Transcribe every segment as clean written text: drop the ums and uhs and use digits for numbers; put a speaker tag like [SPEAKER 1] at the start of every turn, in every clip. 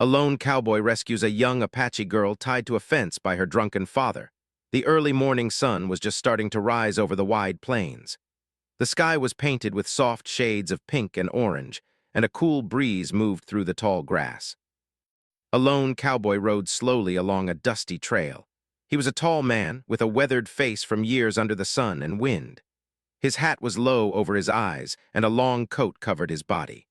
[SPEAKER 1] A lone cowboy rescues a young Apache girl tied to a fence by her drunken father. The early morning sun was just starting to rise over the wide plains. The sky was painted with soft shades of pink and orange, and a cool breeze moved through the tall grass. A lone cowboy rode slowly along a dusty trail. He was a tall man with a weathered face from years under the sun and wind. His hat was low over his eyes, and a long coat covered his body.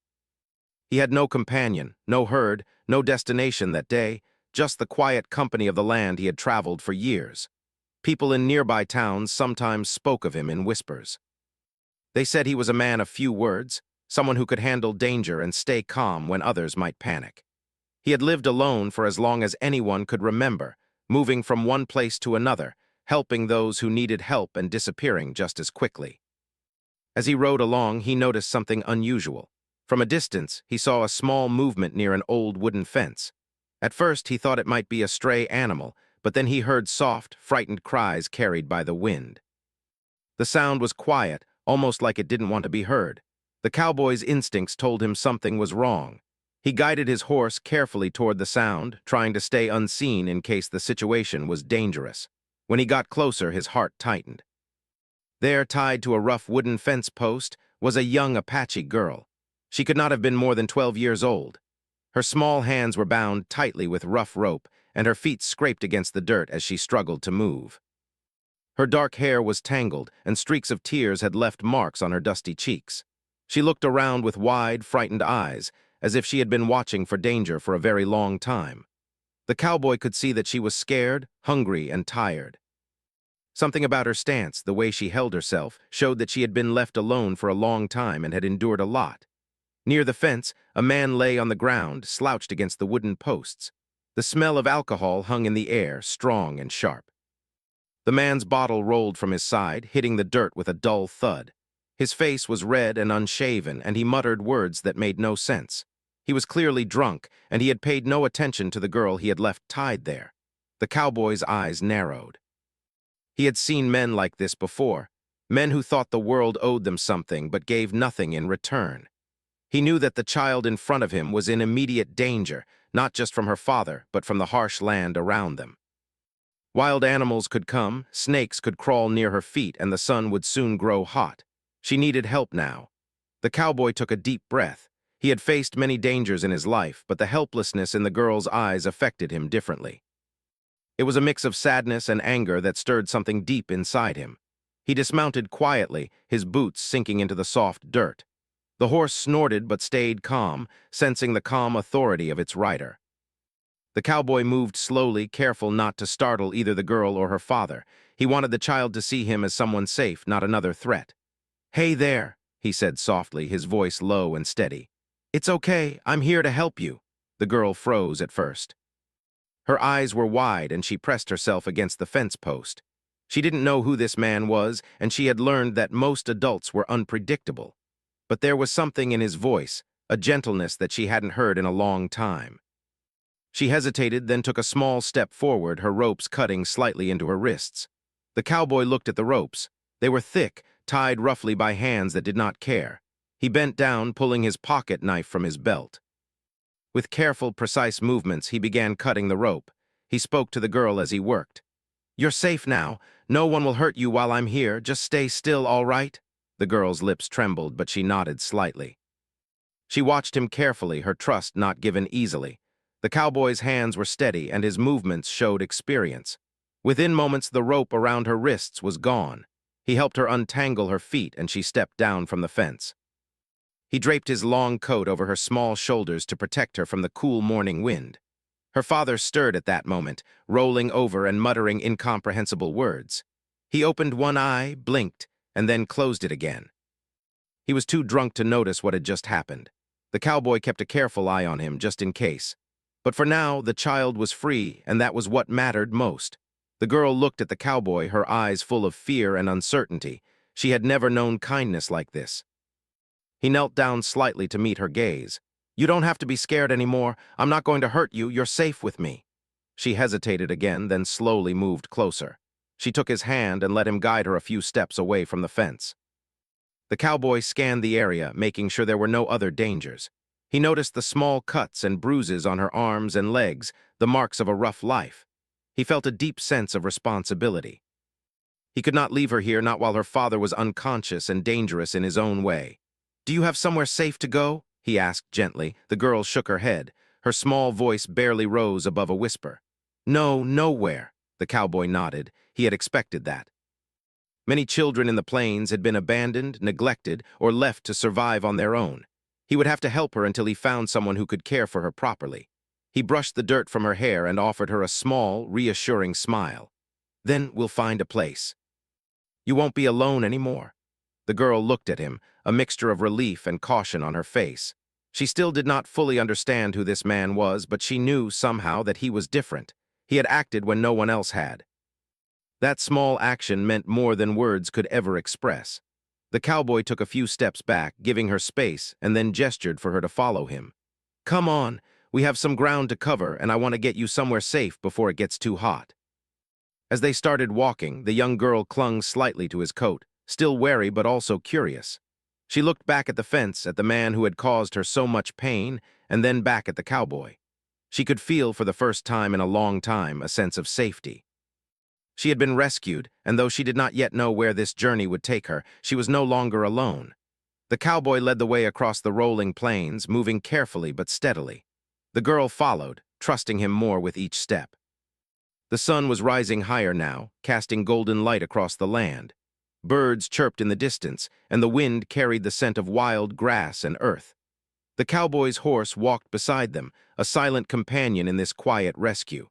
[SPEAKER 1] He had no companion, no herd, no destination that day, just the quiet company of the land he had traveled for years. People in nearby towns sometimes spoke of him in whispers. They said he was a man of few words, someone who could handle danger and stay calm when others might panic. He had lived alone for as long as anyone could remember, moving from one place to another, helping those who needed help and disappearing just as quickly. As he rode along, he noticed something unusual. From a distance, he saw a small movement near an old wooden fence. At first, he thought it might be a stray animal, but then he heard soft, frightened cries carried by the wind. The sound was quiet, almost like it didn't want to be heard. The cowboy's instincts told him something was wrong. He guided his horse carefully toward the sound, trying to stay unseen in case the situation was dangerous. When he got closer, his heart tightened. There, tied to a rough wooden fence post, was a young Apache girl. She could not have been more than 12 years old. Her small hands were bound tightly with rough rope, and her feet scraped against the dirt as she struggled to move. Her dark hair was tangled, and streaks of tears had left marks on her dusty cheeks. She looked around with wide, frightened eyes, as if she had been watching for danger for a very long time. The cowboy could see that she was scared, hungry, and tired. Something about her stance, the way she held herself, showed that she had been left alone for a long time and had endured a lot. Near the fence, a man lay on the ground, slouched against the wooden posts. The smell of alcohol hung in the air, strong and sharp. The man's bottle rolled from his side, hitting the dirt with a dull thud. His face was red and unshaven, and he muttered words that made no sense. He was clearly drunk, and he had paid no attention to the girl he had left tied there. The cowboy's eyes narrowed. He had seen men like this before, men who thought the world owed them something but gave nothing in return. He knew that the child in front of him was in immediate danger, not just from her father, but from the harsh land around them. Wild animals could come, snakes could crawl near her feet, and the sun would soon grow hot. She needed help now. The cowboy took a deep breath. He had faced many dangers in his life, but the helplessness in the girl's eyes affected him differently. It was a mix of sadness and anger that stirred something deep inside him. He dismounted quietly, his boots sinking into the soft dirt. The horse snorted but stayed calm, sensing the calm authority of its rider. The cowboy moved slowly, careful not to startle either the girl or her father. He wanted the child to see him as someone safe, not another threat. "Hey there," he said softly, his voice low and steady. "It's okay, I'm here to help you." The girl froze at first. Her eyes were wide, and she pressed herself against the fence post. She didn't know who this man was, and she had learned that most adults were unpredictable. But there was something in his voice, a gentleness that she hadn't heard in a long time. She hesitated, then took a small step forward, her ropes cutting slightly into her wrists. The cowboy looked at the ropes. They were thick, tied roughly by hands that did not care. He bent down, pulling his pocket knife from his belt. With careful, precise movements, he began cutting the rope. He spoke to the girl as he worked. "You're safe now. No one will hurt you while I'm here. Just stay still, all right?" The girl's lips trembled, but she nodded slightly. She watched him carefully, her trust not given easily. The cowboy's hands were steady, and his movements showed experience. Within moments, the rope around her wrists was gone. He helped her untangle her feet, and she stepped down from the fence. He draped his long coat over her small shoulders to protect her from the cool morning wind. Her father stirred at that moment, rolling over and muttering incomprehensible words. He opened one eye, blinked, and then closed it again. He was too drunk to notice what had just happened. The cowboy kept a careful eye on him, just in case. But for now, the child was free, and that was what mattered most. The girl looked at the cowboy, her eyes full of fear and uncertainty. She had never known kindness like this. He knelt down slightly to meet her gaze. "You don't have to be scared anymore. I'm not going to hurt you. You're safe with me." She hesitated again, then slowly moved closer. She took his hand and let him guide her a few steps away from the fence. The cowboy scanned the area, making sure there were no other dangers. He noticed the small cuts and bruises on her arms and legs, the marks of a rough life. He felt a deep sense of responsibility. He could not leave her here, not while her father was unconscious and dangerous in his own way. "Do you have somewhere safe to go?" he asked gently. The girl shook her head. Her small voice barely rose above a whisper. "No, nowhere," the cowboy nodded. He had expected that. Many children in the plains had been abandoned, neglected, or left to survive on their own. He would have to help her until he found someone who could care for her properly. He brushed the dirt from her hair and offered her a small, reassuring smile. "Then we'll find a place. You won't be alone anymore." The girl looked at him, a mixture of relief and caution on her face. She still did not fully understand who this man was, but she knew somehow that he was different. He had acted when no one else had. That small action meant more than words could ever express. The cowboy took a few steps back, giving her space, and then gestured for her to follow him. "Come on, we have some ground to cover, and I want to get you somewhere safe before it gets too hot." As they started walking, the young girl clung slightly to his coat, still wary but also curious. She looked back at the fence, at the man who had caused her so much pain, and then back at the cowboy. She could feel, for the first time in a long time, a sense of safety. She had been rescued, and though she did not yet know where this journey would take her, she was no longer alone. The cowboy led the way across the rolling plains, moving carefully but steadily. The girl followed, trusting him more with each step. The sun was rising higher now, casting golden light across the land. Birds chirped in the distance, and the wind carried the scent of wild grass and earth. The cowboy's horse walked beside them, a silent companion in this quiet rescue.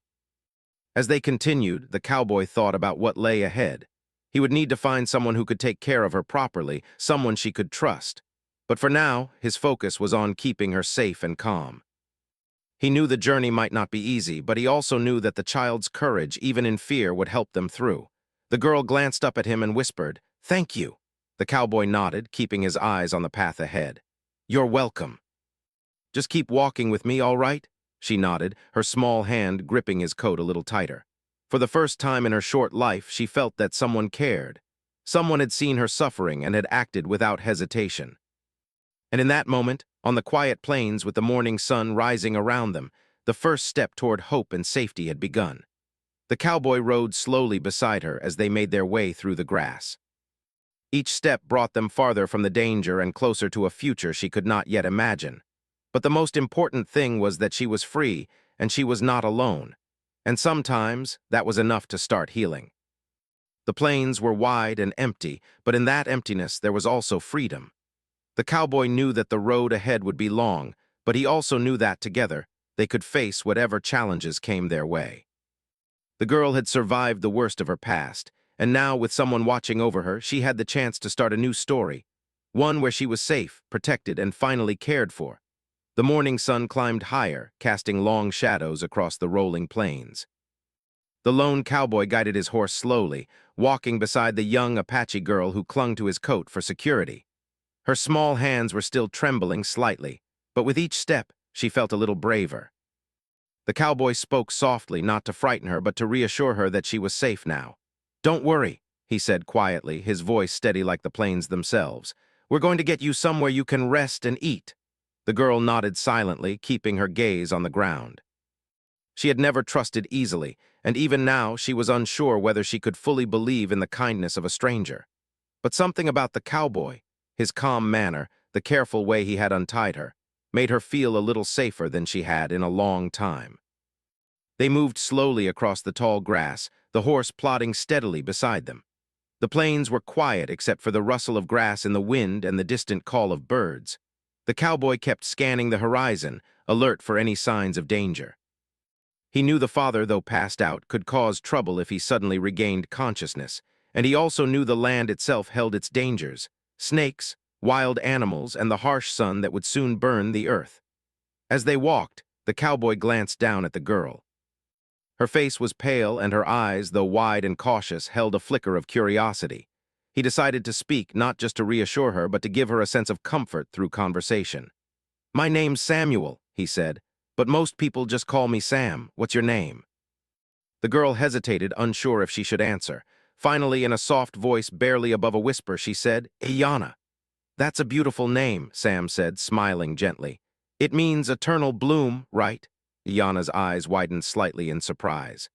[SPEAKER 1] As they continued, the cowboy thought about what lay ahead. He would need to find someone who could take care of her properly, someone she could trust. But for now, his focus was on keeping her safe and calm. He knew the journey might not be easy, but he also knew that the child's courage, even in fear, would help them through. The girl glanced up at him and whispered, "Thank you." The cowboy nodded, keeping his eyes on the path ahead. "You're welcome." "Just keep walking with me, all right?" She nodded, her small hand gripping his coat a little tighter. For the first time in her short life, she felt that someone cared. Someone had seen her suffering and had acted without hesitation. And in that moment, on the quiet plains with the morning sun rising around them, the first step toward hope and safety had begun. The cowboy rode slowly beside her as they made their way through the grass. Each step brought them farther from the danger and closer to a future she could not yet imagine. But the most important thing was that she was free, and she was not alone. And sometimes, that was enough to start healing. The plains were wide and empty, but in that emptiness there was also freedom. The cowboy knew that the road ahead would be long, but he also knew that together, they could face whatever challenges came their way. The girl had survived the worst of her past, and now, with someone watching over her, she had the chance to start a new story, one where she was safe, protected, and finally cared for. The morning sun climbed higher, casting long shadows across the rolling plains. The lone cowboy guided his horse slowly, walking beside the young Apache girl who clung to his coat for security. Her small hands were still trembling slightly, but with each step, she felt a little braver. The cowboy spoke softly, not to frighten her, but to reassure her that she was safe now. "Don't worry," he said quietly, his voice steady like the plains themselves. "We're going to get you somewhere you can rest and eat." The girl nodded silently, keeping her gaze on the ground. She had never trusted easily, and even now she was unsure whether she could fully believe in the kindness of a stranger. But something about the cowboy, his calm manner, the careful way he had untied her, made her feel a little safer than she had in a long time. They moved slowly across the tall grass, the horse plodding steadily beside them. The plains were quiet except for the rustle of grass in the wind and the distant call of birds. The cowboy kept scanning the horizon, alert for any signs of danger. He knew the father, though passed out, could cause trouble if he suddenly regained consciousness, and he also knew the land itself held its dangers: snakes, wild animals, and the harsh sun that would soon burn the earth. As they walked, the cowboy glanced down at the girl. Her face was pale, and her eyes, though wide and cautious, held a flicker of curiosity. He decided to speak, not just to reassure her, but to give her a sense of comfort through conversation. "My name's Samuel," he said, "but most people just call me Sam. What's your name?" The girl hesitated, unsure if she should answer. Finally, in a soft voice barely above a whisper, she said, "Iyana." "That's a beautiful name," Sam said, smiling gently. It means eternal bloom, right? Iana's eyes widened slightly in surprise.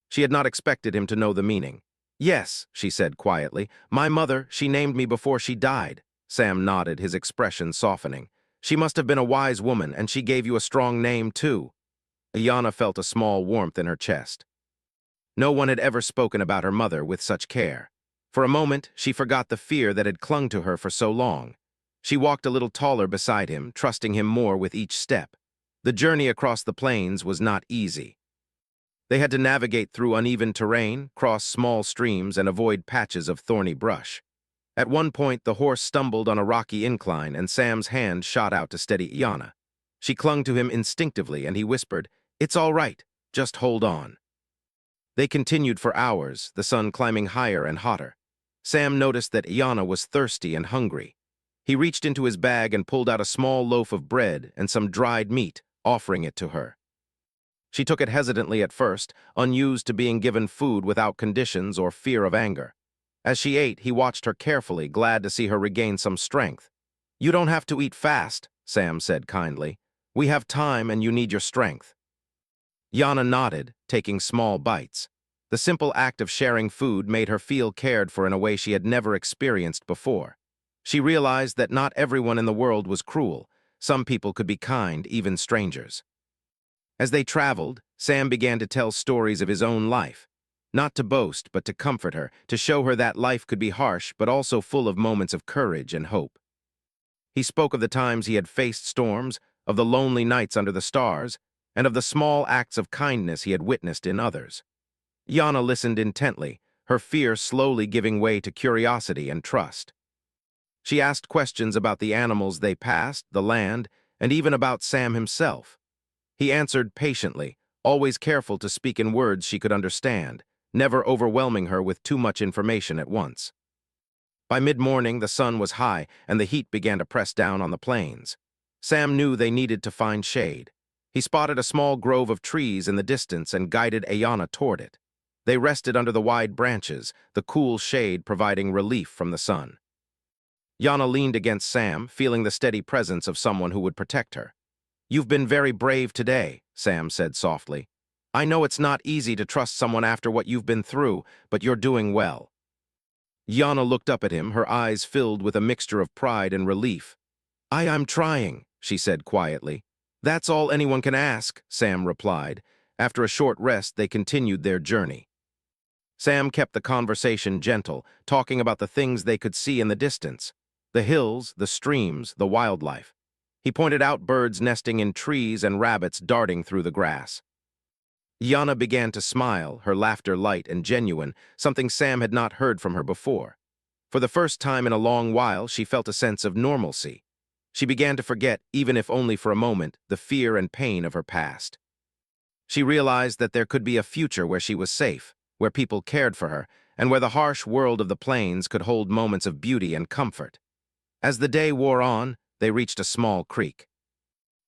[SPEAKER 1] She had not expected him to know the meaning. Yes, she said quietly. My mother, she named me before she died. Sam nodded, his expression softening. She must have been a wise woman, and she gave you a strong name, too. Iana felt a small warmth in her chest. No one had ever spoken about her mother with such care. For a moment, she forgot the fear that had clung to her for so long. She walked a little taller beside him, trusting him more with each step. The journey across the plains was not easy. They had to navigate through uneven terrain, cross small streams, and avoid patches of thorny brush. At one point, the horse stumbled on a rocky incline, and Sam's hand shot out to steady Iana. She clung to him instinctively, and he whispered, "It's all right, just hold on." They continued for hours, the sun climbing higher and hotter. Sam noticed that Iana was thirsty and hungry. He reached into his bag and pulled out a small loaf of bread and some dried meat, offering it to her. She took it hesitantly at first, unused to being given food without conditions or fear of anger. As she ate, he watched her carefully, glad to see her regain some strength. "You don't have to eat fast," Sam said kindly. "We have time and you need your strength." Yana nodded, taking small bites. The simple act of sharing food made her feel cared for in a way she had never experienced before. She realized that not everyone in the world was cruel. Some people could be kind, even strangers. As they traveled, Sam began to tell stories of his own life. Not to boast, but to comfort her, to show her that life could be harsh, but also full of moments of courage and hope. He spoke of the times he had faced storms, of the lonely nights under the stars, and of the small acts of kindness he had witnessed in others. Yana listened intently, her fear slowly giving way to curiosity and trust. She asked questions about the animals they passed, the land, and even about Sam himself. He answered patiently, always careful to speak in words she could understand, never overwhelming her with too much information at once. By mid-morning, the sun was high, and the heat began to press down on the plains. Sam knew they needed to find shade. He spotted a small grove of trees in the distance and guided Ayana toward it. They rested under the wide branches, the cool shade providing relief from the sun. Yana leaned against Sam, feeling the steady presence of someone who would protect her. "You've been very brave today," Sam said softly. "I know it's not easy to trust someone after what you've been through, but you're doing well." Yana looked up at him, her eyes filled with a mixture of pride and relief. I'm trying," she said quietly. "That's all anyone can ask," Sam replied. After a short rest, they continued their journey. Sam kept the conversation gentle, talking about the things they could see in the distance. The hills, the streams, the wildlife. He pointed out birds nesting in trees and rabbits darting through the grass. Yana began to smile, her laughter light and genuine, something Sam had not heard from her before. For the first time in a long while, she felt a sense of normalcy. She began to forget, even if only for a moment, the fear and pain of her past. She realized that there could be a future where she was safe, where people cared for her, and where the harsh world of the plains could hold moments of beauty and comfort. As the day wore on, they reached a small creek.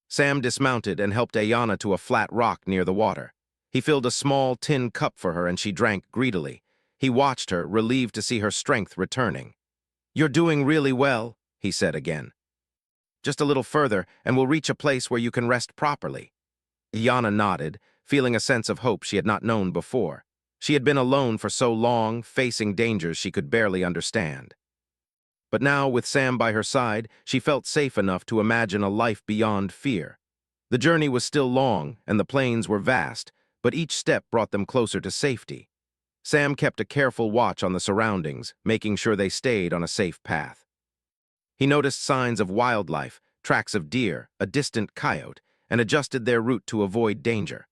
[SPEAKER 1] Sam dismounted and helped Ayana to a flat rock near the water. He filled a small tin cup for her and she drank greedily. He watched her, relieved to see her strength returning. "You're doing really well," he said again. "Just a little further, and we'll reach a place where you can rest properly." Yana nodded, feeling a sense of hope she had not known before. She had been alone for so long, facing dangers she could barely understand. But now, with Sam by her side, she felt safe enough to imagine a life beyond fear. The journey was still long, and the plains were vast, but each step brought them closer to safety. Sam kept a careful watch on the surroundings, making sure they stayed on a safe path. He noticed signs of wildlife, tracks of deer, a distant coyote, and adjusted their route to avoid danger.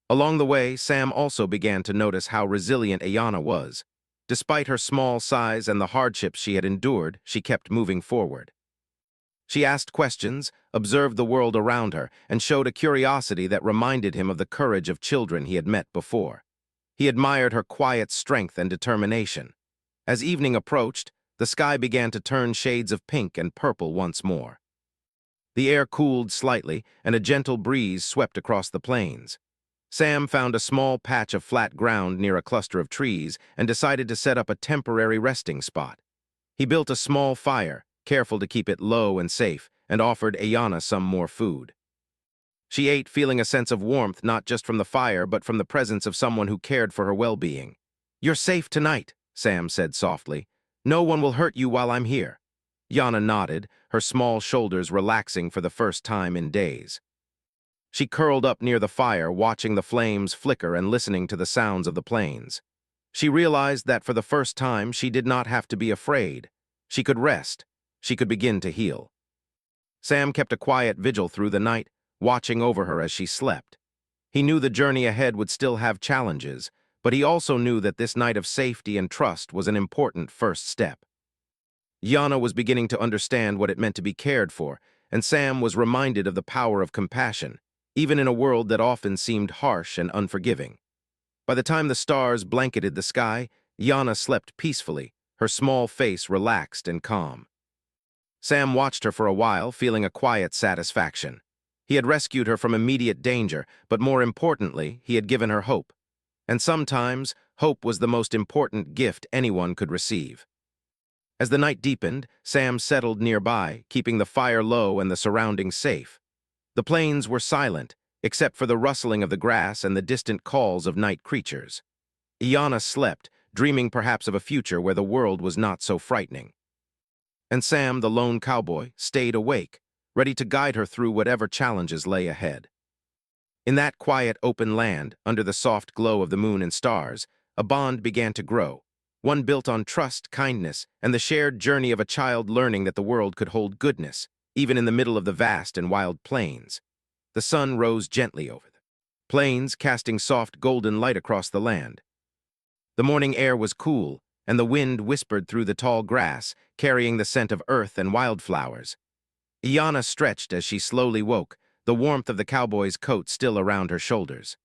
[SPEAKER 1] Along the way, Sam also began to notice how resilient Ayana was. Despite her small size and the hardships she had endured, she kept moving forward. She asked questions, observed the world around her, and showed a curiosity that reminded him of the courage of children he had met before. He admired her quiet strength and determination. As evening approached, the sky began to turn shades of pink and purple once more. The air cooled slightly, and a gentle breeze swept across the plains. Sam found a small patch of flat ground near a cluster of trees and decided to set up a temporary resting spot. He built a small fire, careful to keep it low and safe, and offered Ayana some more food. She ate, feeling a sense of warmth not just from the fire but from the presence of someone who cared for her well-being. "You're safe tonight," Sam said softly. "No one will hurt you while I'm here." Yana nodded, her small shoulders relaxing for the first time in days. She curled up near the fire, watching the flames flicker and listening to the sounds of the plains. She realized that for the first time she did not have to be afraid. She could rest. She could begin to heal. Sam kept a quiet vigil through the night, watching over her as she slept. He knew the journey ahead would still have challenges, but he also knew that this night of safety and trust was an important first step. Yana was beginning to understand what it meant to be cared for, and Sam was reminded of the power of compassion, even in a world that often seemed harsh and unforgiving. By the time the stars blanketed the sky, Yana slept peacefully, her small face relaxed and calm. Sam watched her for a while, feeling a quiet satisfaction. He had rescued her from immediate danger, but more importantly, he had given her hope. And sometimes, hope was the most important gift anyone could receive. As the night deepened, Sam settled nearby, keeping the fire low and the surroundings safe. The plains were silent, except for the rustling of the grass and the distant calls of night creatures. Iana slept, dreaming perhaps of a future where the world was not so frightening. And Sam, the lone cowboy, stayed awake, ready to guide her through whatever challenges lay ahead. In that quiet, open land, under the soft glow of the moon and stars, a bond began to grow, one built on trust, kindness, and the shared journey of a child learning that the world could hold goodness, even in the middle of the vast and wild plains. The sun rose gently over the plains, casting soft golden light across the land. The morning air was cool, and the wind whispered through the tall grass, carrying the scent of earth and wildflowers. Iana stretched as she slowly woke, the warmth of the cowboy's coat still around her shoulders.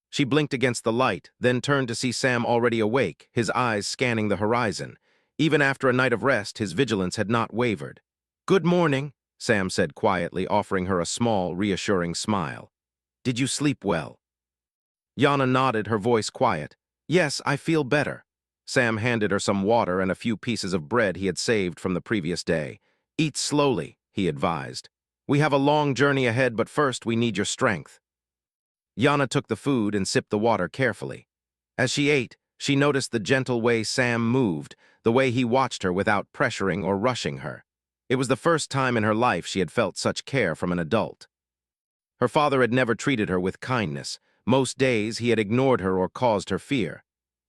[SPEAKER 1] She blinked against the light, then turned to see Sam already awake, his eyes scanning the horizon. Even after a night of rest, his vigilance had not wavered. "Good morning," Sam said quietly, offering her a small, reassuring smile. "Did you sleep well?" Yana nodded, her voice quiet. "Yes, I feel better." Sam handed her some water and a few pieces of bread he had saved from the previous day. "Eat slowly," he advised. "We have a long journey ahead, but first we need your strength." Yana took the food and sipped the water carefully. As she ate, she noticed the gentle way Sam moved, the way he watched her without pressuring or rushing her. It was the first time in her life she had felt such care from an adult. Her father had never treated her with kindness. Most days he had ignored her or caused her fear.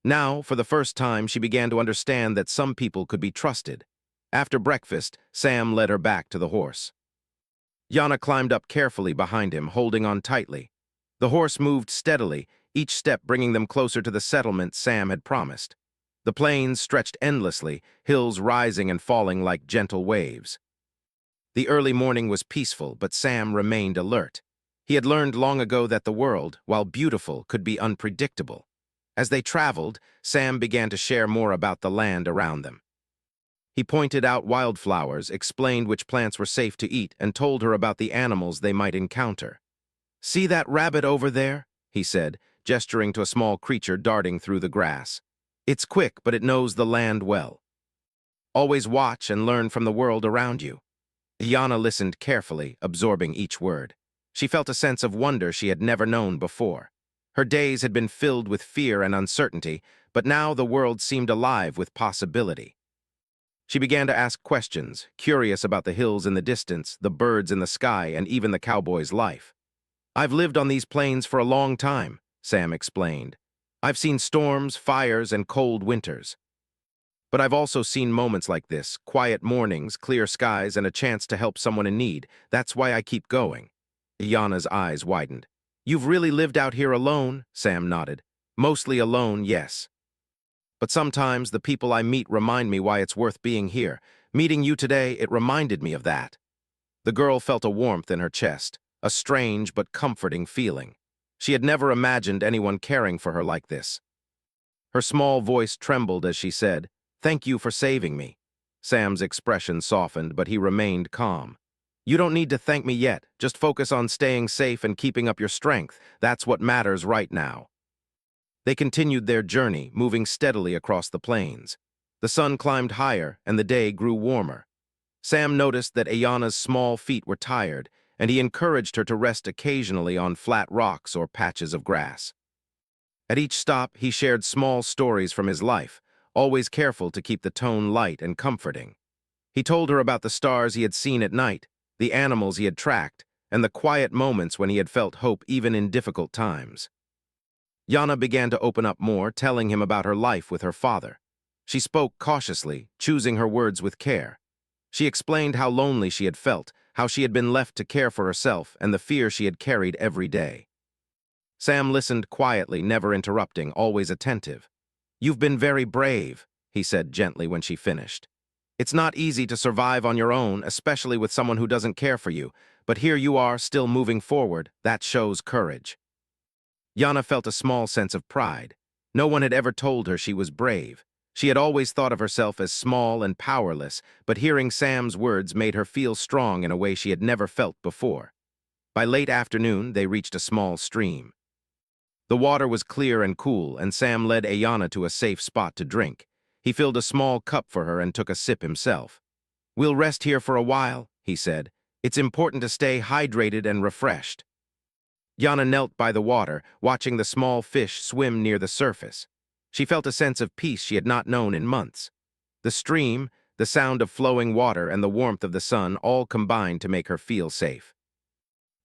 [SPEAKER 1] Now, for the first time, she began to understand that some people could be trusted. After breakfast, Sam led her back to the horse. Yana climbed up carefully behind him, holding on tightly. The horse moved steadily, each step bringing them closer to the settlement Sam had promised. The plains stretched endlessly, hills rising and falling like gentle waves. The early morning was peaceful, but Sam remained alert. He had learned long ago that the world, while beautiful, could be unpredictable. As they traveled, Sam began to share more about the land around them. He pointed out wildflowers, explained which plants were safe to eat, and told her about the animals they might encounter. "See that rabbit over there?" he said, gesturing to a small creature darting through the grass. "It's quick, but it knows the land well. Always watch and learn from the world around you." Yana listened carefully, absorbing each word. She felt a sense of wonder she had never known before. Her days had been filled with fear and uncertainty, but now the world seemed alive with possibility. She began to ask questions, curious about the hills in the distance, the birds in the sky, and even the cowboy's life. "I've lived on these plains for a long time," Sam explained. "I've seen storms, fires, and cold winters. But I've also seen moments like this, quiet mornings, clear skies, and a chance to help someone in need. That's why I keep going." Iyana's eyes widened. "You've really lived out here alone?" Sam nodded. "Mostly alone, yes. But sometimes the people I meet remind me why it's worth being here. Meeting you today, it reminded me of that." The girl felt a warmth in her chest, a strange but comforting feeling. She had never imagined anyone caring for her like this. Her small voice trembled as she said, "Thank you for saving me." Sam's expression softened, but he remained calm. "You don't need to thank me yet. Just focus on staying safe and keeping up your strength. That's what matters right now." They continued their journey, moving steadily across the plains. The sun climbed higher, and the day grew warmer. Sam noticed that Ayana's small feet were tired, and he encouraged her to rest occasionally on flat rocks or patches of grass. At each stop, he shared small stories from his life, always careful to keep the tone light and comforting. He told her about the stars he had seen at night, the animals he had tracked, and the quiet moments when he had felt hope even in difficult times. Yana began to open up more, telling him about her life with her father. She spoke cautiously, choosing her words with care. She explained how lonely she had felt, how she had been left to care for herself, and the fear she had carried every day. Sam listened quietly, never interrupting, always attentive. "You've been very brave," he said gently when she finished. "It's not easy to survive on your own, especially with someone who doesn't care for you, but here you are, still moving forward. That shows courage." Yana felt a small sense of pride. No one had ever told her she was brave. She had always thought of herself as small and powerless, but hearing Sam's words made her feel strong in a way she had never felt before. By late afternoon, they reached a small stream. The water was clear and cool, and Sam led Ayana to a safe spot to drink. He filled a small cup for her and took a sip himself. "We'll rest here for a while," he said. "It's important to stay hydrated and refreshed." Yana knelt by the water, watching the small fish swim near the surface. She felt a sense of peace she had not known in months. The stream, the sound of flowing water, and the warmth of the sun all combined to make her feel safe.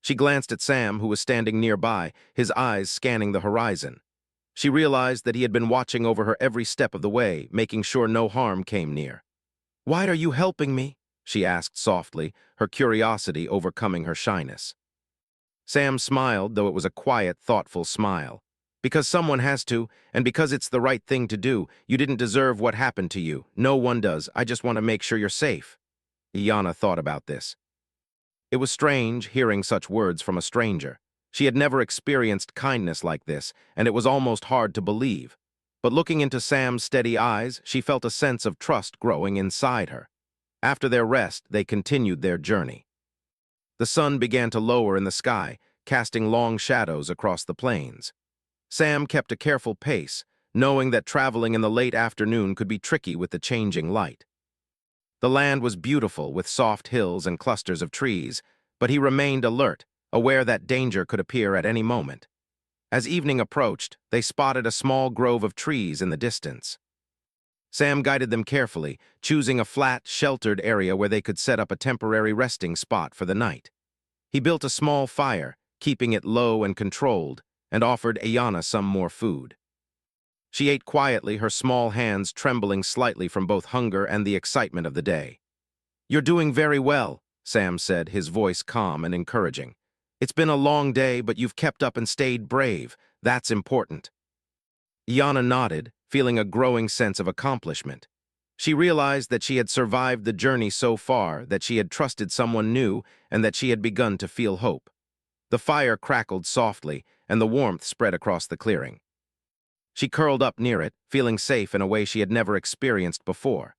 [SPEAKER 1] She glanced at Sam, who was standing nearby, his eyes scanning the horizon. She realized that he had been watching over her every step of the way, making sure no harm came near. "Why are you helping me?" she asked softly, her curiosity overcoming her shyness. Sam smiled, though it was a quiet, thoughtful smile. "Because someone has to, and because it's the right thing to do. You didn't deserve what happened to you. No one does. I just want to make sure you're safe." Iana thought about this. It was strange hearing such words from a stranger. She had never experienced kindness like this, and it was almost hard to believe. But looking into Sam's steady eyes, she felt a sense of trust growing inside her. After their rest, they continued their journey. The sun began to lower in the sky, casting long shadows across the plains. Sam kept a careful pace, knowing that traveling in the late afternoon could be tricky with the changing light. The land was beautiful, with soft hills and clusters of trees, but he remained alert, aware that danger could appear at any moment. As evening approached, they spotted a small grove of trees in the distance. Sam guided them carefully, choosing a flat, sheltered area where they could set up a temporary resting spot for the night. He built a small fire, keeping it low and controlled, and offered Ayana some more food. She ate quietly, her small hands trembling slightly from both hunger and the excitement of the day. "You're doing very well," Sam said, his voice calm and encouraging. "It's been a long day, but you've kept up and stayed brave. That's important." Yana nodded, feeling a growing sense of accomplishment. She realized that she had survived the journey so far, that she had trusted someone new, and that she had begun to feel hope. The fire crackled softly, and the warmth spread across the clearing. She curled up near it, feeling safe in a way she had never experienced before.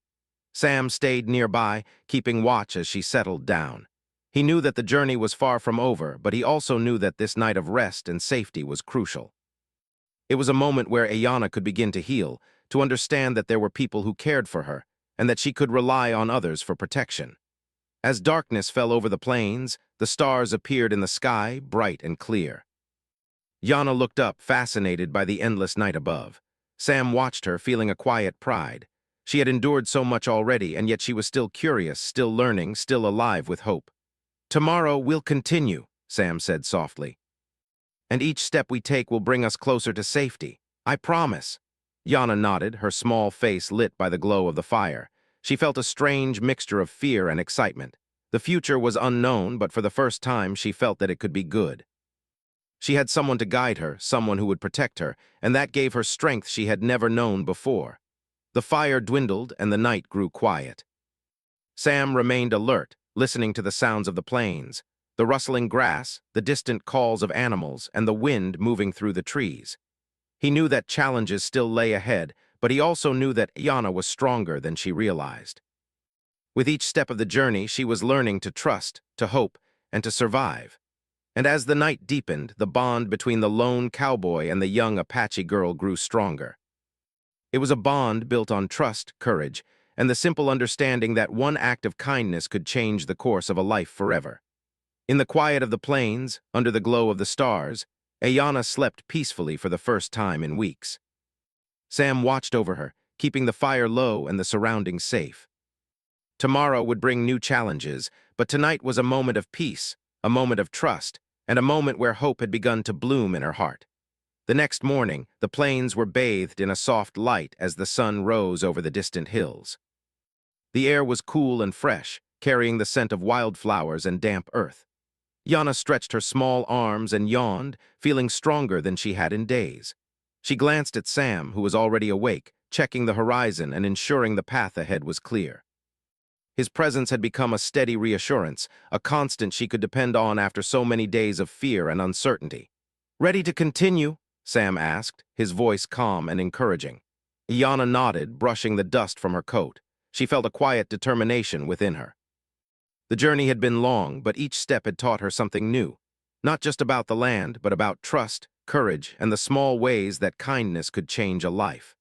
[SPEAKER 1] Sam stayed nearby, keeping watch as she settled down. He knew that the journey was far from over, but he also knew that this night of rest and safety was crucial. It was a moment where Ayana could begin to heal, to understand that there were people who cared for her, and that she could rely on others for protection. As darkness fell over the plains, the stars appeared in the sky, bright and clear. Yana looked up, fascinated by the endless night above. Sam watched her, feeling a quiet pride. She had endured so much already, and yet she was still curious, still learning, still alive with hope. "Tomorrow we'll continue," Sam said softly. "And each step we take will bring us closer to safety. I promise." Yana nodded, her small face lit by the glow of the fire. She felt a strange mixture of fear and excitement. The future was unknown, but for the first time she felt that it could be good. She had someone to guide her, someone who would protect her, and that gave her strength she had never known before. The fire dwindled and the night grew quiet. Sam remained alert, listening to the sounds of the plains, the rustling grass, the distant calls of animals, and the wind moving through the trees. He knew that challenges still lay ahead, but he also knew that Yana was stronger than she realized. With each step of the journey, she was learning to trust, to hope, and to survive. And as the night deepened, the bond between the lone cowboy and the young Apache girl grew stronger. It was a bond built on trust, courage, and the simple understanding that one act of kindness could change the course of a life forever. In the quiet of the plains, under the glow of the stars, Ayanna slept peacefully for the first time in weeks. Sam watched over her, keeping the fire low and the surroundings safe. Tomorrow would bring new challenges, but tonight was a moment of peace, a moment of trust, and a moment where hope had begun to bloom in her heart. The next morning, the plains were bathed in a soft light as the sun rose over the distant hills. The air was cool and fresh, carrying the scent of wildflowers and damp earth. Yana stretched her small arms and yawned, feeling stronger than she had in days. She glanced at Sam, who was already awake, checking the horizon and ensuring the path ahead was clear. His presence had become a steady reassurance, a constant she could depend on after so many days of fear and uncertainty. "Ready to continue?" Sam asked, his voice calm and encouraging. Yana nodded, brushing the dust from her coat. She felt a quiet determination within her. The journey had been long, but each step had taught her something new. Not just about the land, but about trust, courage, and the small ways that kindness could change a life.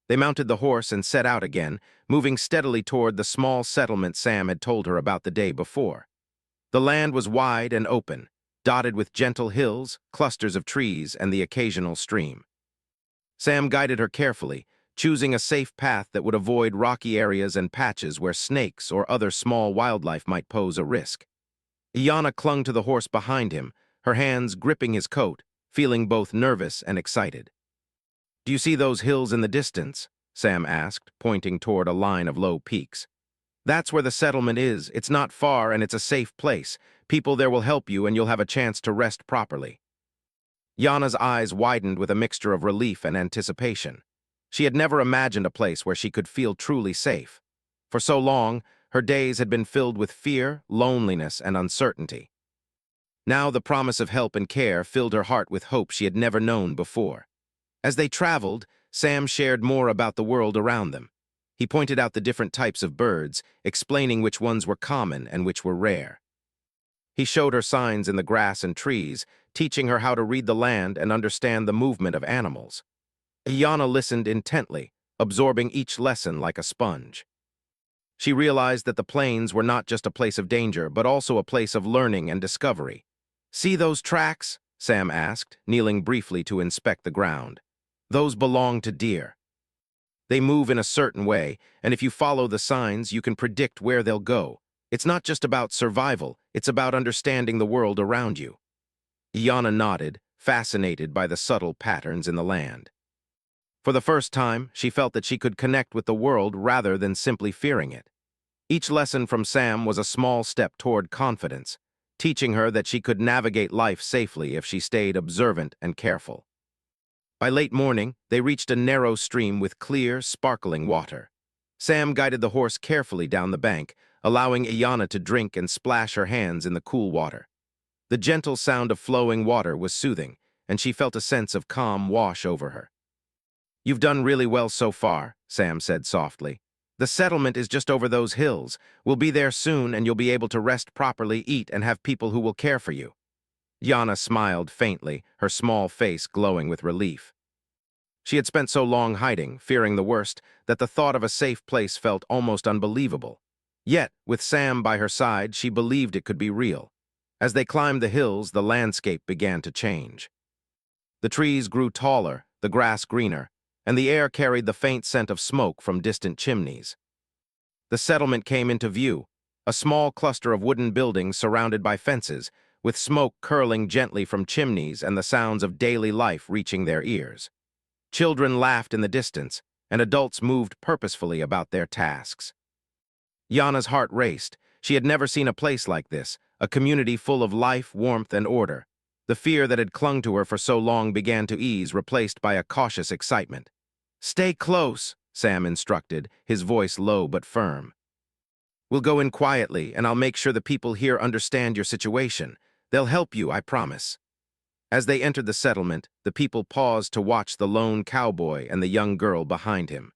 [SPEAKER 1] They mounted the horse and set out again, moving steadily toward the small settlement Sam had told her about the day before. The land was wide and open, dotted with gentle hills, clusters of trees, and the occasional stream. Sam guided her carefully, choosing a safe path that would avoid rocky areas and patches where snakes or other small wildlife might pose a risk. Iana clung to the horse behind him, her hands gripping his coat, feeling both nervous and excited. "Do you see those hills in the distance?" Sam asked, pointing toward a line of low peaks. "That's where the settlement is. It's not far and it's a safe place. People there will help you and you'll have a chance to rest properly." Yana's eyes widened with a mixture of relief and anticipation. She had never imagined a place where she could feel truly safe. For so long, her days had been filled with fear, loneliness, and uncertainty. Now the promise of help and care filled her heart with hope she had never known before. As they traveled, Sam shared more about the world around them. He pointed out the different types of birds, explaining which ones were common and which were rare. He showed her signs in the grass and trees, teaching her how to read the land and understand the movement of animals. Iana listened intently, absorbing each lesson like a sponge. She realized that the plains were not just a place of danger, but also a place of learning and discovery. "See those tracks?" Sam asked, kneeling briefly to inspect the ground. "Those belong to deer. They move in a certain way, and if you follow the signs, you can predict where they'll go. It's not just about survival, it's about understanding the world around you." Iana nodded, fascinated by the subtle patterns in the land. For the first time, she felt that she could connect with the world rather than simply fearing it. Each lesson from Sam was a small step toward confidence, teaching her that she could navigate life safely if she stayed observant and careful. By late morning, they reached a narrow stream with clear, sparkling water. Sam guided the horse carefully down the bank, allowing Iana to drink and splash her hands in the cool water. The gentle sound of flowing water was soothing, and she felt a sense of calm wash over her. "You've done really well so far," Sam said softly. "The settlement is just over those hills. We'll be there soon, and you'll be able to rest properly, eat, and have people who will care for you." Yana smiled faintly, her small face glowing with relief. She had spent so long hiding, fearing the worst, that the thought of a safe place felt almost unbelievable. Yet, with Sam by her side, she believed it could be real. As they climbed the hills, the landscape began to change. The trees grew taller, the grass greener, and the air carried the faint scent of smoke from distant chimneys. The settlement came into view, a small cluster of wooden buildings surrounded by fences, with smoke curling gently from chimneys and the sounds of daily life reaching their ears. Children laughed in the distance, and adults moved purposefully about their tasks. Yana's heart raced. She had never seen a place like this, a community full of life, warmth, and order. The fear that had clung to her for so long began to ease, replaced by a cautious excitement. "Stay close," Sam instructed, his voice low but firm. "We'll go in quietly, and I'll make sure the people here understand your situation. They'll help you, I promise." As they entered the settlement, the people paused to watch the lone cowboy and the young girl behind him.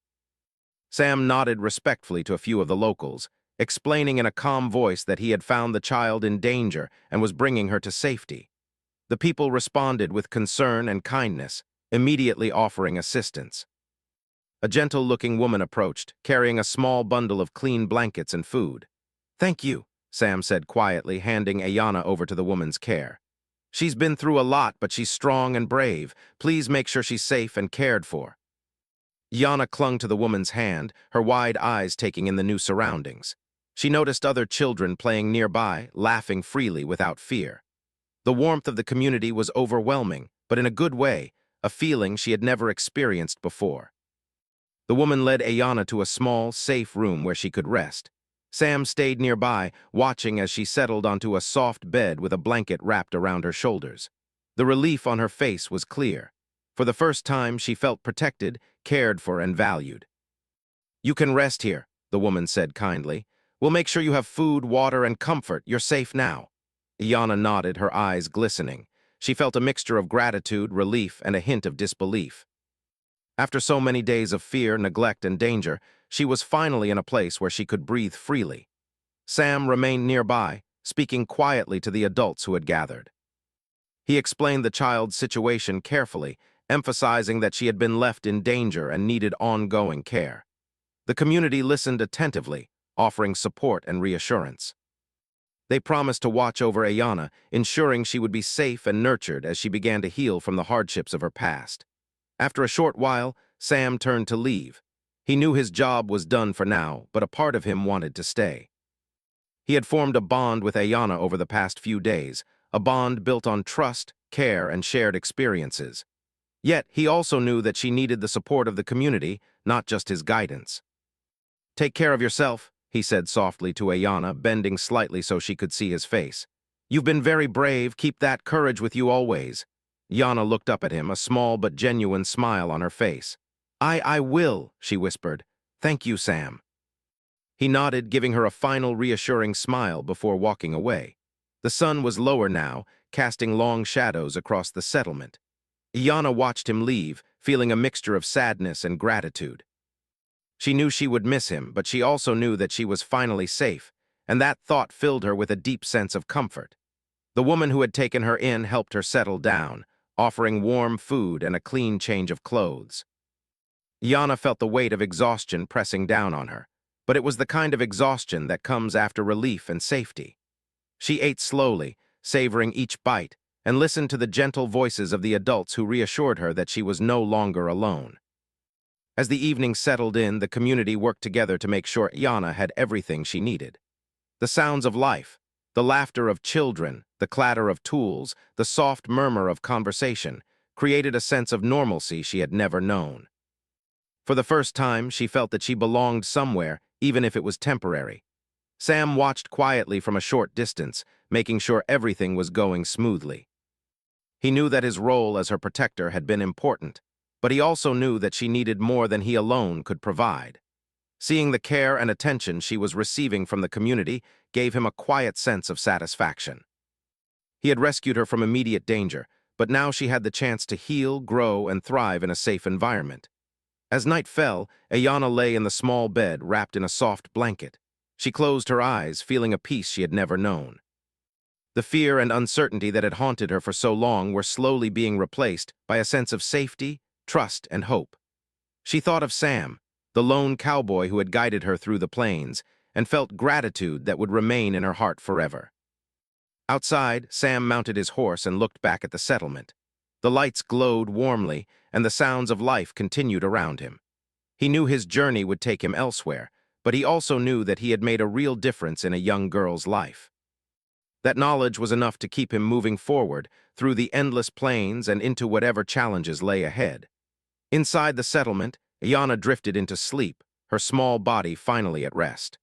[SPEAKER 1] Sam nodded respectfully to a few of the locals, explaining in a calm voice that he had found the child in danger and was bringing her to safety. The people responded with concern and kindness, immediately offering assistance. A gentle-looking woman approached, carrying a small bundle of clean blankets and food. "Thank you," Sam said quietly, handing Ayana over to the woman's care. "She's been through a lot, but she's strong and brave. Please make sure she's safe and cared for." Yana clung to the woman's hand, her wide eyes taking in the new surroundings. She noticed other children playing nearby, laughing freely without fear. The warmth of the community was overwhelming, but in a good way, a feeling she had never experienced before. The woman led Ayana to a small, safe room where she could rest. Sam stayed nearby, watching as she settled onto a soft bed with a blanket wrapped around her shoulders. The relief on her face was clear. For the first time, she felt protected, cared for, and valued. "You can rest here," the woman said kindly. "We'll make sure you have food, water, and comfort. You're safe now." Ayana nodded, her eyes glistening. She felt a mixture of gratitude, relief, and a hint of disbelief. After so many days of fear, neglect, and danger, she was finally in a place where she could breathe freely. Sam remained nearby, speaking quietly to the adults who had gathered. He explained the child's situation carefully, emphasizing that she had been left in danger and needed ongoing care. The community listened attentively, offering support and reassurance. They promised to watch over Ayana, ensuring she would be safe and nurtured as she began to heal from the hardships of her past. After a short while, Sam turned to leave. He knew his job was done for now, but a part of him wanted to stay. He had formed a bond with Ayana over the past few days, a bond built on trust, care, and shared experiences. Yet, he also knew that she needed the support of the community, not just his guidance. "Take care of yourself," he said softly to Ayana, bending slightly so she could see his face. "You've been very brave. Keep that courage with you always." Yana looked up at him, a small but genuine smile on her face. I will," she whispered. "Thank you, Sam." He nodded, giving her a final reassuring smile before walking away. The sun was lower now, casting long shadows across the settlement. Yana watched him leave, feeling a mixture of sadness and gratitude. She knew she would miss him, but she also knew that she was finally safe, and that thought filled her with a deep sense of comfort. The woman who had taken her in helped her settle down, offering warm food and a clean change of clothes. Yana felt the weight of exhaustion pressing down on her, but it was the kind of exhaustion that comes after relief and safety. She ate slowly, savoring each bite, and listened to the gentle voices of the adults who reassured her that she was no longer alone. As the evening settled in, the community worked together to make sure Yana had everything she needed. The sounds of life, the laughter of children, the clatter of tools, the soft murmur of conversation, created a sense of normalcy she had never known. For the first time, she felt that she belonged somewhere, even if it was temporary. Sam watched quietly from a short distance, making sure everything was going smoothly. He knew that his role as her protector had been important, but he also knew that she needed more than he alone could provide. Seeing the care and attention she was receiving from the community gave him a quiet sense of satisfaction. He had rescued her from immediate danger, but now she had the chance to heal, grow, and thrive in a safe environment. As night fell, Ayana lay in the small bed wrapped in a soft blanket. She closed her eyes, feeling a peace she had never known. The fear and uncertainty that had haunted her for so long were slowly being replaced by a sense of safety, trust, and hope. She thought of Sam, the lone cowboy who had guided her through the plains, and felt gratitude that would remain in her heart forever. Outside, Sam mounted his horse and looked back at the settlement. The lights glowed warmly, and the sounds of life continued around him. He knew his journey would take him elsewhere, but he also knew that he had made a real difference in a young girl's life. That knowledge was enough to keep him moving forward through the endless plains and into whatever challenges lay ahead. Inside the settlement, Ayana drifted into sleep, her small body finally at rest.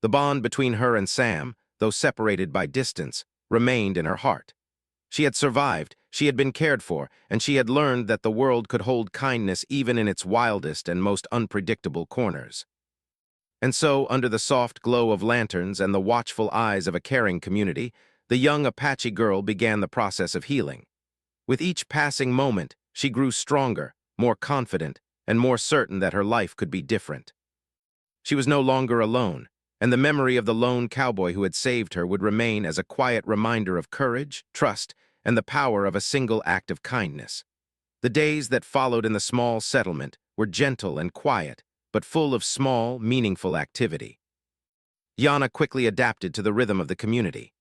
[SPEAKER 1] The bond between her and Sam, though separated by distance, remained in her heart. She had survived, she had been cared for, and she had learned that the world could hold kindness even in its wildest and most unpredictable corners. And so, under the soft glow of lanterns and the watchful eyes of a caring community, the young Apache girl began the process of healing. With each passing moment, she grew stronger, more confident, and more certain that her life could be different. She was no longer alone, and the memory of the lone cowboy who had saved her would remain as a quiet reminder of courage, trust, and the power of a single act of kindness. The days that followed in the small settlement were gentle and quiet, but full of small, meaningful activity. Yana quickly adapted to the rhythm of the community.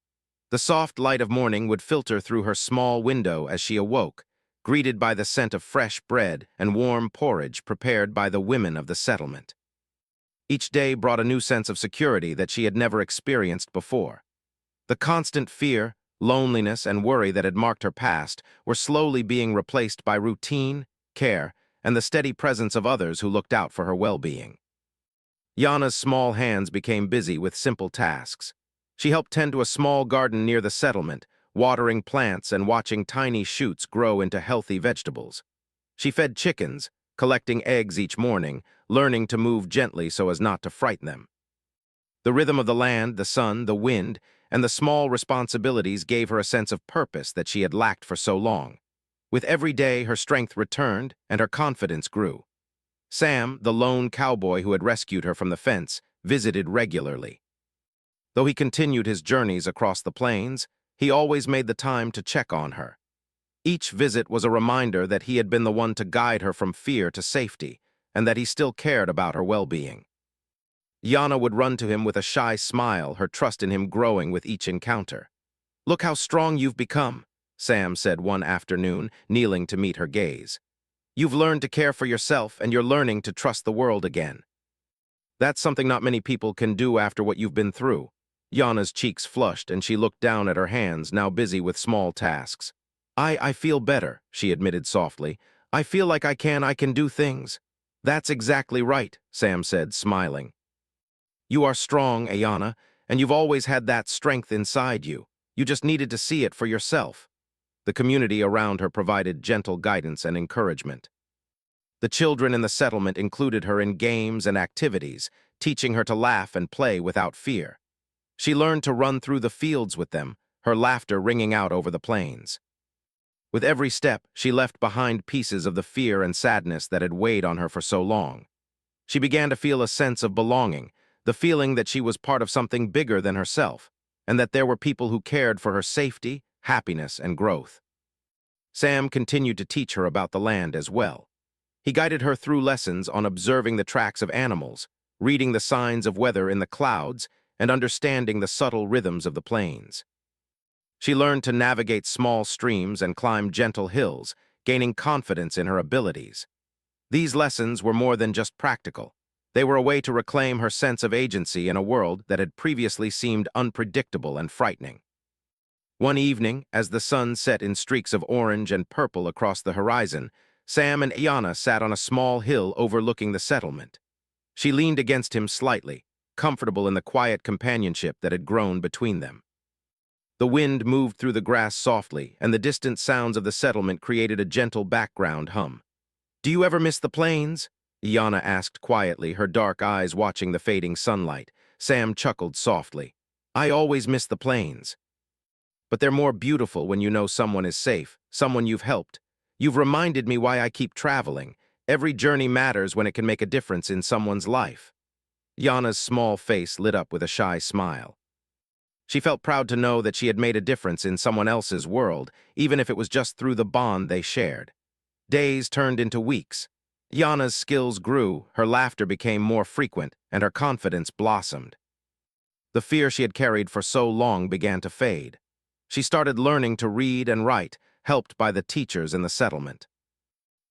[SPEAKER 1] The soft light of morning would filter through her small window as she awoke, greeted by the scent of fresh bread and warm porridge prepared by the women of the settlement. Each day brought a new sense of security that she had never experienced before. The constant fear, loneliness, and worry that had marked her past were slowly being replaced by routine, care, and the steady presence of others who looked out for her well-being. Yana's small hands became busy with simple tasks. She helped tend to a small garden near the settlement, watering plants and watching tiny shoots grow into healthy vegetables. She fed chickens, collecting eggs each morning, learning to move gently so as not to frighten them. The rhythm of the land, the sun, the wind, and the small responsibilities gave her a sense of purpose that she had lacked for so long. With every day, her strength returned and her confidence grew. Sam, the lone cowboy who had rescued her from the fence, visited regularly. Though he continued his journeys across the plains, he always made the time to check on her. Each visit was a reminder that he had been the one to guide her from fear to safety, and that he still cared about her well-being. Yana would run to him with a shy smile, her trust in him growing with each encounter. "Look how strong you've become," Sam said one afternoon, kneeling to meet her gaze. "You've learned to care for yourself, and you're learning to trust the world again. That's something not many people can do after what you've been through." Yana's cheeks flushed, and she looked down at her hands, now busy with small tasks. I feel better," she admitted softly. "I feel like I can do things." "That's exactly right," Sam said, smiling. "You are strong, Ayana, and you've always had that strength inside you. You just needed to see it for yourself." The community around her provided gentle guidance and encouragement. The children in the settlement included her in games and activities, teaching her to laugh and play without fear. She learned to run through the fields with them, her laughter ringing out over the plains. With every step, she left behind pieces of the fear and sadness that had weighed on her for so long. She began to feel a sense of belonging, the feeling that she was part of something bigger than herself, and that there were people who cared for her safety, happiness, and growth. Sam continued to teach her about the land as well. He guided her through lessons on observing the tracks of animals, reading the signs of weather in the clouds, and understanding the subtle rhythms of the plains. She learned to navigate small streams and climb gentle hills, gaining confidence in her abilities. These lessons were more than just practical. They were a way to reclaim her sense of agency in a world that had previously seemed unpredictable and frightening. One evening, as the sun set in streaks of orange and purple across the horizon, Sam and Ayana sat on a small hill overlooking the settlement. She leaned against him slightly, comfortable in the quiet companionship that had grown between them. The wind moved through the grass softly, and the distant sounds of the settlement created a gentle background hum. "Do you ever miss the plains?" Yana asked quietly, her dark eyes watching the fading sunlight. Sam chuckled softly. "I always miss the plains. But they're more beautiful when you know someone is safe, someone you've helped. You've reminded me why I keep traveling. Every journey matters when it can make a difference in someone's life." Yana's small face lit up with a shy smile. She felt proud to know that she had made a difference in someone else's world, even if it was just through the bond they shared. Days turned into weeks. Yana's skills grew, her laughter became more frequent, and her confidence blossomed. The fear she had carried for so long began to fade. She started learning to read and write, helped by the teachers in the settlement.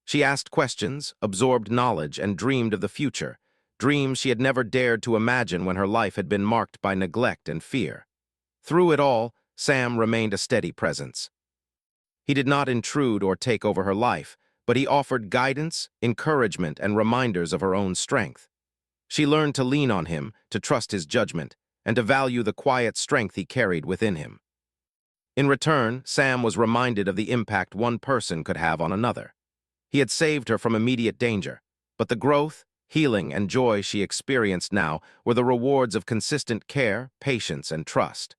[SPEAKER 1] She asked questions, absorbed knowledge, and dreamed of the future, dreams she had never dared to imagine when her life had been marked by neglect and fear. Through it all, Sam remained a steady presence. He did not intrude or take over her life, but he offered guidance, encouragement, and reminders of her own strength. She learned to lean on him, to trust his judgment, and to value the quiet strength he carried within him. In return, Sam was reminded of the impact one person could have on another. He had saved her from immediate danger, but the growth, healing, and joy she experienced now were the rewards of consistent care, patience, and trust.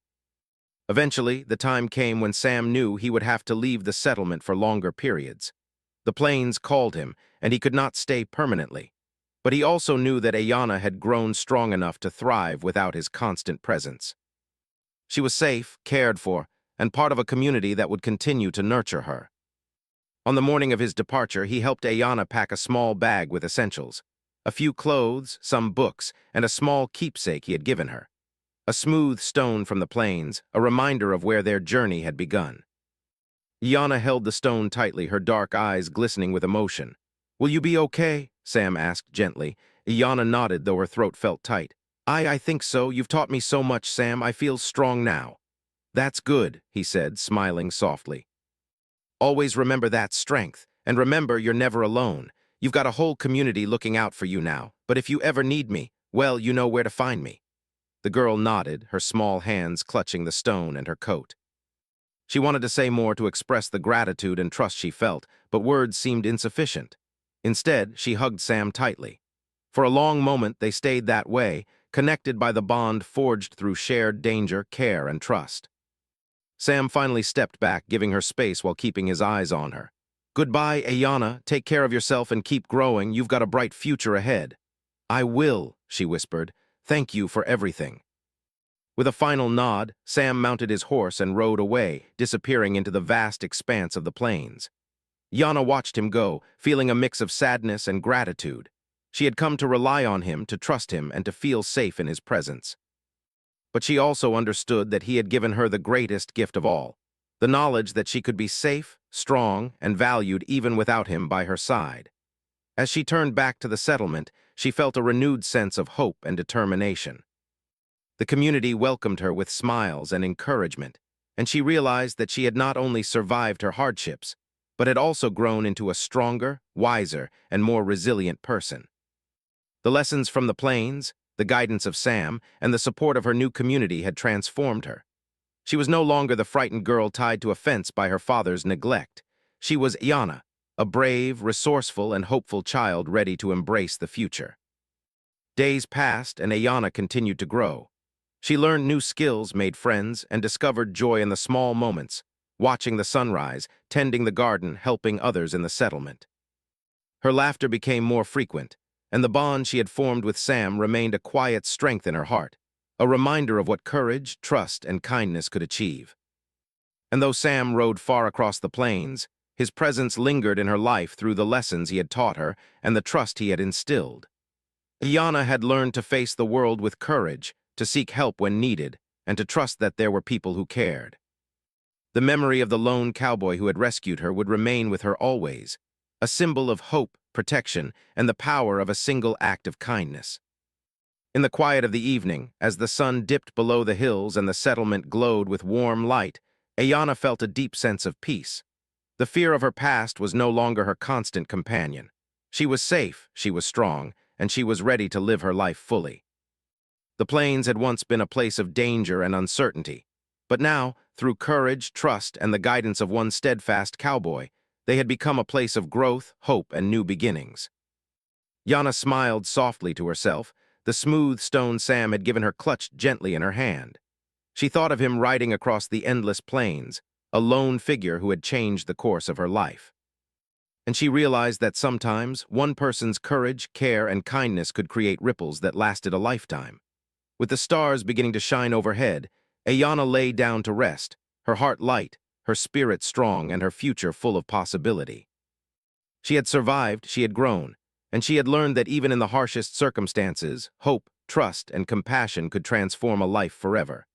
[SPEAKER 1] Eventually, the time came when Sam knew he would have to leave the settlement for longer periods. The plains called him, and he could not stay permanently. But he also knew that Ayana had grown strong enough to thrive without his constant presence. She was safe, cared for, and part of a community that would continue to nurture her. On the morning of his departure, he helped Ayana pack a small bag with essentials, a few clothes, some books, and a small keepsake he had given her. A smooth stone from the plains, a reminder of where their journey had begun. Ayana held the stone tightly, her dark eyes glistening with emotion. "Will you be okay?" Sam asked gently. Ayana nodded, though her throat felt tight. I think so. You've taught me so much, Sam. I feel strong now." "That's good," he said, smiling softly. "Always remember that strength, and remember you're never alone. You've got a whole community looking out for you now, but if you ever need me, well, you know where to find me." The girl nodded, her small hands clutching the stone and her coat. She wanted to say more to express the gratitude and trust she felt, but words seemed insufficient. Instead, she hugged Sam tightly. For a long moment, they stayed that way, connected by the bond forged through shared danger, care, and trust. Sam finally stepped back, giving her space while keeping his eyes on her. "Goodbye, Ayana. Take care of yourself and keep growing. You've got a bright future ahead." "I will," she whispered. "Thank you for everything." With a final nod, Sam mounted his horse and rode away, disappearing into the vast expanse of the plains. Yana watched him go, feeling a mix of sadness and gratitude. She had come to rely on him, to trust him, and to feel safe in his presence. But she also understood that he had given her the greatest gift of all, the knowledge that she could be safe, strong, and valued even without him by her side. As she turned back to the settlement, she felt a renewed sense of hope and determination. The community welcomed her with smiles and encouragement, and she realized that she had not only survived her hardships, but had also grown into a stronger, wiser, and more resilient person. The lessons from the plains, the guidance of Sam, and the support of her new community had transformed her. She was no longer the frightened girl tied to a fence by her father's neglect. She was Yana, a brave, resourceful, and hopeful child ready to embrace the future. Days passed, and Ayana continued to grow. She learned new skills, made friends, and discovered joy in the small moments, watching the sunrise, tending the garden, helping others in the settlement. Her laughter became more frequent, and the bond she had formed with Sam remained a quiet strength in her heart, a reminder of what courage, trust, and kindness could achieve. And though Sam rode far across the plains, his presence lingered in her life through the lessons he had taught her and the trust he had instilled. Ayana had learned to face the world with courage, to seek help when needed, and to trust that there were people who cared. The memory of the lone cowboy who had rescued her would remain with her always, a symbol of hope, protection, and the power of a single act of kindness. In the quiet of the evening, as the sun dipped below the hills and the settlement glowed with warm light, Ayana felt a deep sense of peace. The fear of her past was no longer her constant companion. She was safe, she was strong, and she was ready to live her life fully. The plains had once been a place of danger and uncertainty, but now, through courage, trust, and the guidance of one steadfast cowboy, they had become a place of growth, hope, and new beginnings. Yana smiled softly to herself, the smooth stone Sam had given her clutched gently in her hand. She thought of him riding across the endless plains, a lone figure who had changed the course of her life. And she realized that sometimes one person's courage, care, and kindness could create ripples that lasted a lifetime. With the stars beginning to shine overhead, Ayana lay down to rest, her heart light, her spirit strong, and her future full of possibility. She had survived, she had grown, and she had learned that even in the harshest circumstances, hope, trust, and compassion could transform a life forever.